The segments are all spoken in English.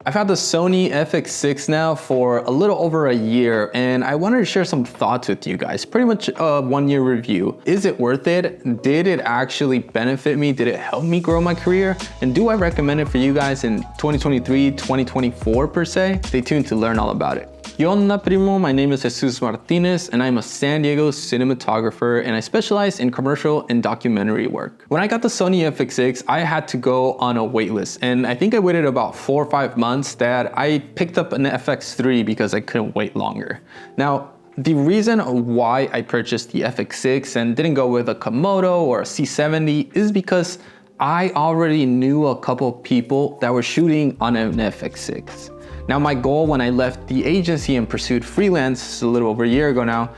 I've had the Sony FX6 now for a little over a year, and I wanted to share some thoughts with you guys. Pretty much a 1-year review. Is it worth it? Did it actually benefit me? Did it help me grow my career? And do I recommend it for you guys in 2023, 2024 per se? Stay tuned to learn all about it. ¿Qué onda, primo? My name is Jesus Martinez, and I'm a San Diego cinematographer, and I specialize in commercial and documentary work. When I got the Sony FX6, I had to go on a wait list, and I think I waited about 4 or 5 months that I picked up an FX3 because I couldn't wait longer. Now, the reason why I purchased the FX6 and didn't go with a Komodo or a C70 is because I already knew a couple people that were shooting on an FX6. Now, my goal when I left the agency and pursued freelance a little over a year ago now,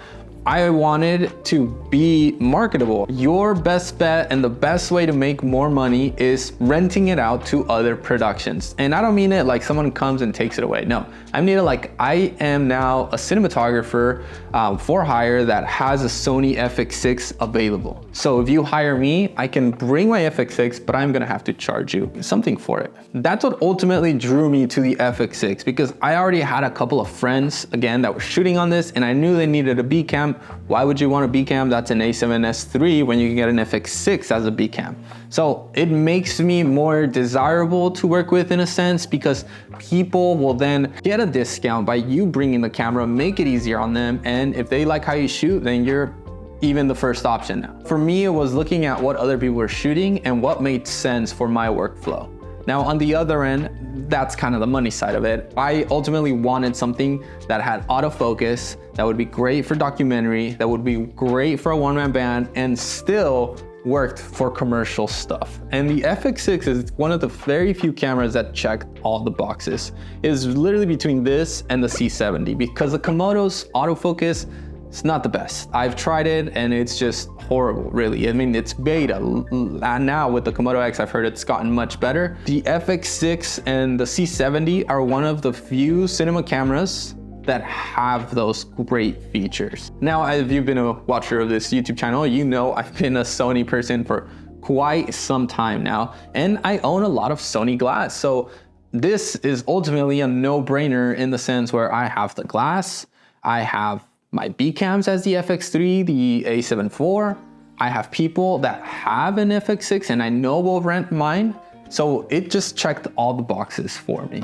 I wanted to be marketable. Your best bet and the best way to make more money is renting it out to other productions. And I don't mean it like someone comes and takes it away. No, I mean it like I am now a cinematographer for hire that has a Sony FX6 available. So if you hire me, I can bring my FX6, but I'm gonna have to charge you something for it. That's what ultimately drew me to the FX6 because I already had a couple of friends, again, that were shooting on this and I knew they needed a B cam. Why would you want a B cam? That's an A7S III when you can get an FX6 as a B cam. So it makes me more desirable to work with in a sense because people will then get a discount by you bringing the camera, make it easier on them. And if they like how you shoot, then you're even the first option now. For me, it was looking at what other people were shooting and what made sense for my workflow. Now, on the other end, that's kind of the money side of it. I ultimately wanted something that had autofocus, that would be great for documentary, that would be great for a one-man band, and still worked for commercial stuff. And the FX6 is one of the very few cameras that checked all the boxes. It is literally between this and the C70 because the Komodo's autofocus, it's not the best. I've tried it and it's just horrible, really. I mean, it's beta. Now with the Komodo X, I've heard it's gotten much better. The FX6 and the C70 are one of the few cinema cameras that have those great features. Now, if you've been a watcher of this YouTube channel, you know I've been a Sony person for quite some time now, and I own a lot of Sony glass. So this is ultimately a no-brainer in the sense where I have the glass, I have my B cams as the FX3, the A7 IV. I have people that have an FX6 and I know will rent mine. So it just checked all the boxes for me.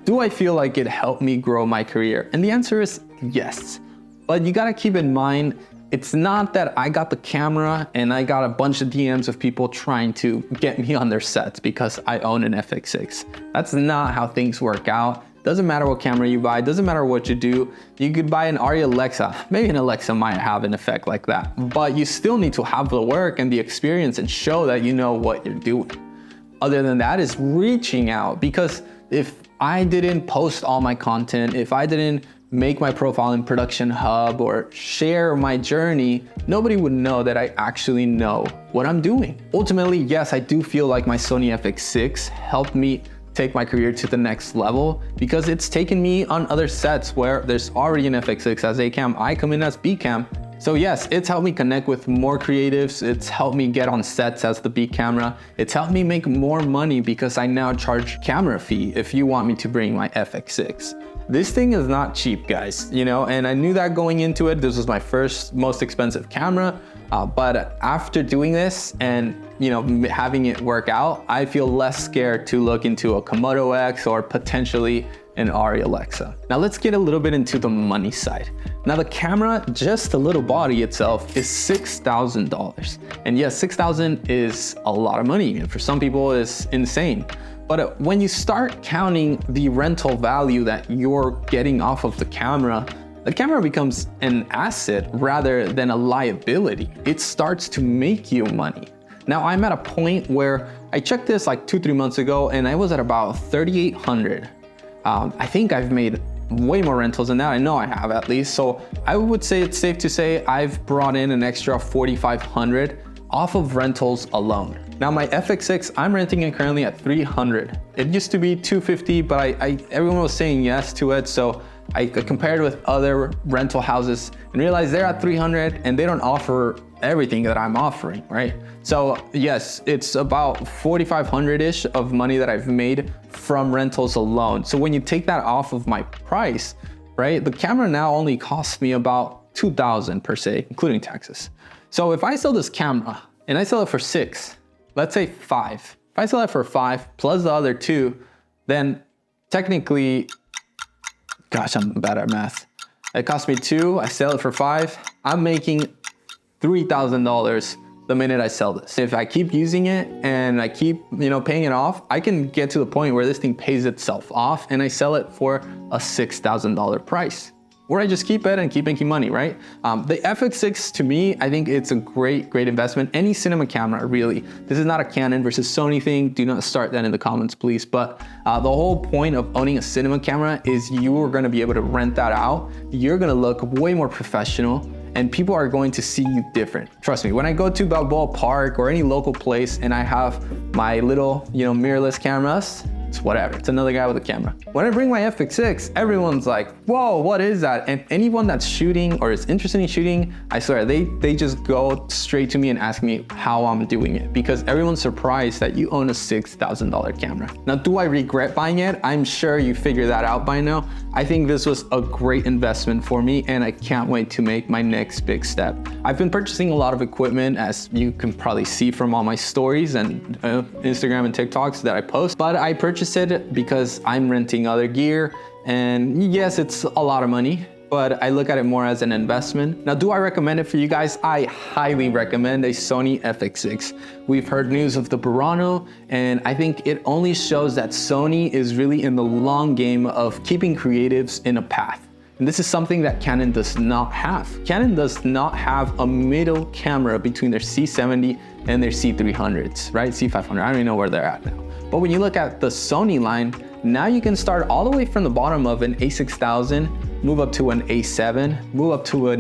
Do I feel like it helped me grow my career? And the answer is yes. But you gotta keep in mind, it's not that I got the camera and I got a bunch of DMs of people trying to get me on their sets because I own an FX6. That's not how things work out. Doesn't matter what camera you buy, doesn't matter what you do. You could buy an ARRI Alexa. Maybe an Alexa might have an effect like that, but you still need to have the work and the experience and show that you know what you're doing. Other than that is reaching out, because if I didn't post all my content, if I didn't make my profile in Production Hub or share my journey, nobody would know that I actually know what I'm doing. Ultimately, yes, I do feel like my Sony FX6 helped me take my career to the next level because it's taken me on other sets where there's already an FX6 as A cam, I come in as B cam. So yes, it's helped me connect with more creatives, it's helped me get on sets as the B camera, it's helped me make more money because I now charge camera fee if you want me to bring my FX6. This thing is not cheap, guys, you know, and I knew that going into it. This was my first, most expensive camera. But after doing this and having it work out, I feel less scared to look into a Komodo X or potentially an ARRI Alexa. Now let's get a little bit into the money side. Now the camera, just the little body itself, is $6,000. And yes, $6,000 is a lot of money, and for some people it's insane. But when you start counting the rental value that you're getting off of the camera becomes an asset rather than a liability. It starts to make you money. Now I'm at a point where I checked this like 2-3 months ago and I was at about 3,800. I think I've made way more rentals than that. I know I have at least. So I would say it's safe to say I've brought in an extra 4,500 off of rentals alone. Now my FX6, I'm renting it currently at 300. It used to be 250, but everyone was saying yes to it. So I compared with other rental houses and realized they're at 300 and they don't offer everything that I'm offering, right? So yes, it's about 4,500-ish of money that I've made from rentals alone. So when you take that off of my price, right, the camera now only costs me about 2,000 per se, including taxes. So if I sell this camera and I sell it for 6, let's say 5. If I sell it for 5 plus the other 2, then technically, gosh, I'm bad at math. It cost me 2, I sell it for 5. I'm making $3,000 the minute I sell this. If I keep using it and I keep, paying it off, I can get to the point where this thing pays itself off and I sell it for a $6,000 price. Or I just keep it and keep making money, right? The FX6 to me, I think it's a great investment. Any cinema camera, really. This is not a Canon versus Sony thing. Do not start that in the comments, please. But the whole point of owning a cinema camera is you are gonna be able to rent that out. You're gonna look way more professional and people are going to see you different. Trust me, when I go to Balboa Park or any local place and I have my little, mirrorless cameras, it's whatever, it's another guy with a camera. When I bring my FX6, everyone's like, whoa, what is that? And anyone that's shooting or is interested in shooting, I swear, they just go straight to me and ask me how I'm doing it because everyone's surprised that you own a $6,000 camera. Now, do I regret buying it? I'm sure you figured that out by now. I think this was a great investment for me and I can't wait to make my next big step. I've been purchasing a lot of equipment, as you can probably see from all my stories and Instagram and TikToks that I post, but I purchased it because I'm renting other gear, and yes, it's a lot of money, but I look at it more as an investment. Now, do I recommend it for you guys? I highly recommend a Sony FX6. We've heard news of the Burano, and I think it only shows that Sony is really in the long game of keeping creatives in a path. And this is something that Canon does not have. Canon does not have a middle camera between their C70 and their C300s, right? C500, I don't even know where they're at now. But when you look at the Sony line, now you can start all the way from the bottom of an A6000, move up to an A7, move up to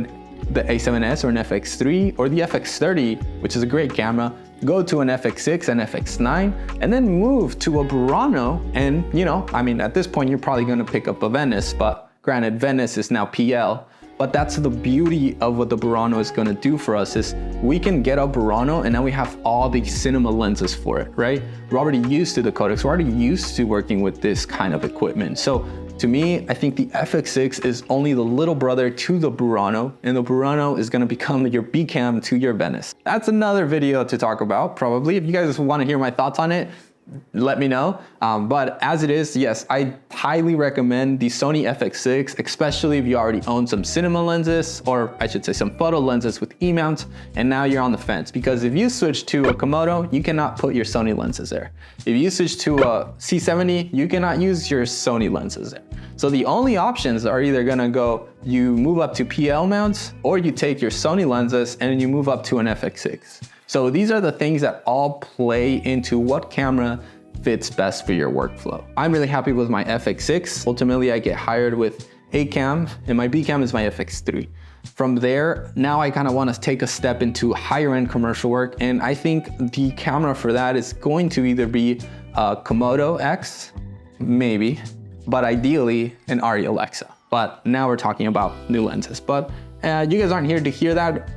the A7S or an FX3 or the FX30, which is a great camera, go to an FX6 and FX9, and then move to a Burano. And at this point, you're probably gonna pick up a Venice, but granted, Venice is now PL. But that's the beauty of what the Burano is gonna do for us is we can get a Burano and now we have all the cinema lenses for it, right? We're already used to the codecs, we're already used to working with this kind of equipment. So to me, I think the FX6 is only the little brother to the Burano, and the Burano is gonna become your B cam to your Venice. That's another video to talk about, probably. If you guys wanna hear my thoughts on it, let me know. But as it is, yes, I highly recommend the Sony FX6, especially if you already own some cinema lenses, or I should say some photo lenses with E-mount, and now you're on the fence. Because if you switch to a Komodo, you cannot put your Sony lenses there. If you switch to a C70, you cannot use your Sony lenses there. So the only options are either gonna go, you move up to PL mounts, or you take your Sony lenses and you move up to an FX6. So these are the things that all play into what camera fits best for your workflow. I'm really happy with my FX6. Ultimately, I get hired with A cam, and my B cam is my FX3. From there, now I kind of want to take a step into higher end commercial work, and I think the camera for that is going to either be a Komodo X, maybe, but ideally an ARRI Alexa. But now we're talking about new lenses. But you guys aren't here to hear that.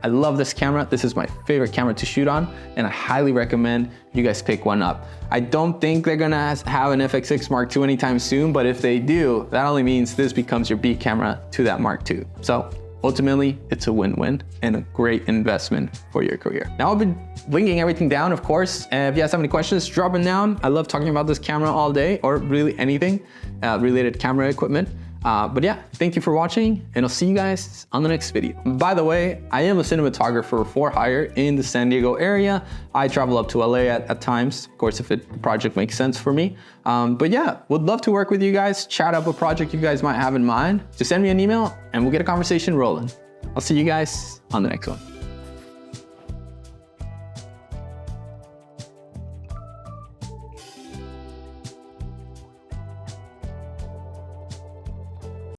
I love this camera. This is my favorite camera to shoot on, and I highly recommend you guys pick one up. I don't think they're gonna have an FX6 Mark II anytime soon, but if they do, that only means this becomes your B camera to that Mark II. So ultimately, it's a win-win and a great investment for your career. Now I've been linking everything down, of course, and if you guys have any questions, drop them down. I love talking about this camera all day, or really anything related camera equipment. But yeah, thank you for watching, and I'll see you guys on the next video. By the way, I am a cinematographer for hire in the San Diego area. I travel up to LA at times, of course, if the project makes sense for me. But yeah, would love to work with you guys, chat up a project you guys might have in mind. Just send me an email and we'll get a conversation rolling. I'll see you guys on the next one.